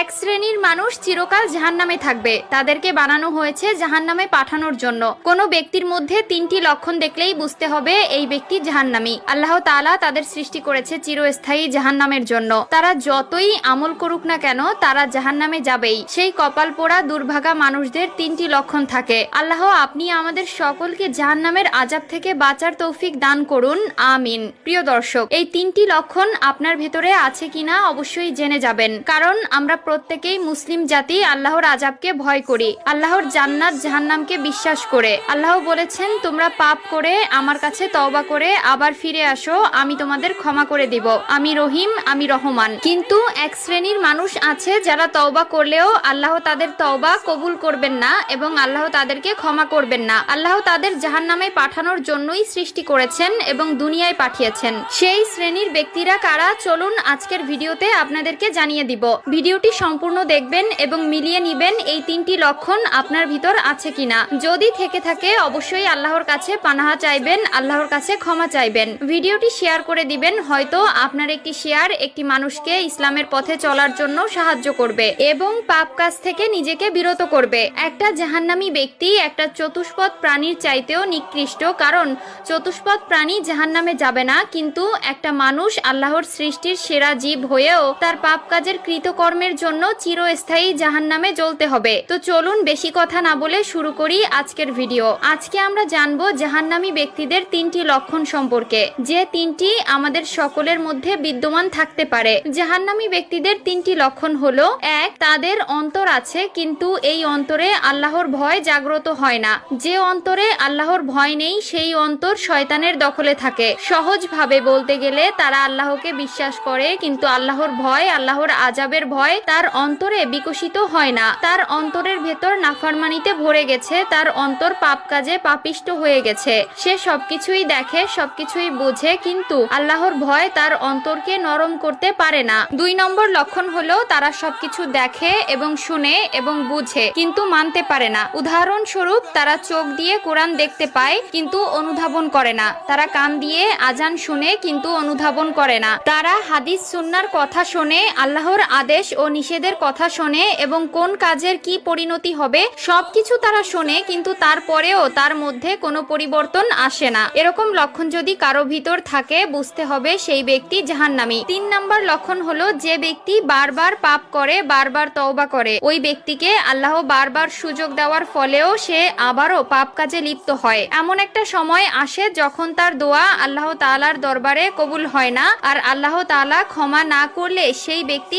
এক শ্রেণীর মানুষ চিরকাল জাহান্নামে থাকবে, তাদেরকে বানানো হয়েছে জাহান্নামে পাঠানোর জন্য। কোনো ব্যক্তির মধ্যে তিনটি লক্ষণ দেখলেই বুঝতে হবে এই ব্যক্তি জাহান্নামী। আল্লাহ তাআলা তাদের সৃষ্টি করেছে চিরস্থায়ী জাহান্নামের জন্য। তারা যতই আমল করুক না কেন তারা জাহান্নামে যাবেই। সেই কপাল পোড়া দুর্ভাগা মানুষদের তিনটি লক্ষণ থাকে। আল্লাহ আপনি আমাদের সকলকে জাহান্নামের আযাব থেকে বাঁচার তৌফিক দান করুন, আমিন। প্রিয় দর্শক, এই তিনটি লক্ষণ আপনার ভেতরে আছে কিনা অবশ্যই জেনে যাবেন, কারণ আমরা প্রত্যেকেই মুসলিম জাতি আল্লাহর আযাবকে ভয় করি, আল্লাহর জান্নাত জাহান্নামকে বিশ্বাস করে। আল্লাহ বলেছেন, তোমরা পাপ করে আমার কাছে তওবা করে আবার ফিরে আসো, আমি তোমাদের ক্ষমা করে দিব, আমি রহিম, আমি রহমান। কিন্তু এক শ্রেণীর মানুষ আছে যারা তওবা করলেও আল্লাহ তাদের তওবা কবুল করবেন না এবং আল্লাহ তাদেরকে ক্ষমা করবেন না। আল্লাহ তাদের জাহান্নামে পাঠানোর জন্যই সৃষ্টি করেছেন এবং দুনিয়ায় পাঠিয়েছেন। সেই শ্রেণীর ব্যক্তিরা কারা, চলুন আজকের ভিডিওতে আপনাদেরকে জানিয়ে দিব। ভিডিওটি সম্পূর্ণ দেখবেন এবং মিলিয়ে নিবেন এই তিনটি লক্ষণ আপনার ভিতর আছে কিনা। যদি থেকে থাকে অবশ্যই আল্লাহর কাছে পানাহা চাইবেন, আল্লাহর কাছে ক্ষমা চাইবেন। ভিডিওটি শেয়ার করে দিবেন, হয়তো আপনার একটি শেয়ার একটি মানুষকে ইসলামের পথে চলার জন্য সাহায্য করবে এবং পাপ কাজ থেকে নিজেকে বিরত করবে। একটা জাহান্নামী ব্যক্তি একটা চতুষ্পদ প্রাণীর চাইতেও নিকৃষ্ট, কারণ চতুষ্পদ প্রাণী জাহান্নামে যাবে না, কিন্তু একটা মানুষ আল্লাহর সৃষ্টির সেরা জীব হয়েও তার পাপ কাজের কৃতকর্মের জন্য চিরস্থায়ী জাহান্নামে জ্বলতে হবে। তো চলুন বেশি কথা না বলে শুরু করি আজকের ভিডিও। আজকে আমরা জানবো জাহান্নামী ব্যক্তিদের তিনটি লক্ষণ সম্পর্কে, যে তিনটি আমাদের সকলের মধ্যে বিদ্যমান থাকতে পারে। জাহান্নামী ব্যক্তিদের তিনটি লক্ষণ হলো, এক, তাদের অন্তর আছে কিন্তু এই অন্তরে আল্লাহর ভয় জাগ্রত হয় না। যে অন্তরে আল্লাহর ভয় নেই সেই অন্তর শয়তানের দখলে থাকে। সহজভাবে বলতে গেলে তারা আল্লাহকে বিশ্বাস করে কিন্তু আল্লাহর ভয়, আল্লাহর আযাবের ভয় তার অন্তরে বিকশিত হয় না। তার অন্তরের ভেতর নাফরমানিতে ভরে গেছে, তার অন্তর পাপ কাজে পাপিষ্ট হয়ে গেছে। সে সবকিছুই দেখে, সবকিছুই বুঝে, কিন্তু আল্লাহর ভয় তার অন্তরকে নরম করতে পারে না। দুই নম্বর লক্ষণ হলো, তারা সবকিছু দেখে এবং শুনে এবং বুঝে কিন্তু মানতে পারে না। উদাহরণস্বরূপ, তারা চোখ দিয়ে কোরআন দেখতে পায় কিন্তু অনুধাবন করে না। তারা কান দিয়ে আজান শুনে কিন্তু অনুধাবন করে না। তারা হাদিস সুন্নাহর কথা শোনে, আল্লাহর আদেশ ও নিষেধের কথা শোনে এবং কোন কাজের কি পরিণতি হবে সবকিছু তারা শোনে, কিন্তু তারপরেও তার মধ্যে কোনো পরিবর্তন আসে না। এরকম লক্ষণ যদি কারো ভিতর থাকে বুঝতে হবে সেই ব্যক্তি জাহান্নামী। তিন নাম্বার লক্ষণ হলো, যে ব্যক্তি বারবার পাপ করে, বারবার তওবা করে, ওই ব্যক্তিকে আল্লাহ বারবার সুযোগ দেওয়ার ফলেও সে আবারও পাপ কাজে লিপ্ত হয়। এমন একটা সময় আসে যখন তার দোয়া আল্লাহ তাআলার দরবারে কবুল হয় না, আর আল্লাহ তাআলা ক্ষমা না করলে সেই ব্যক্তি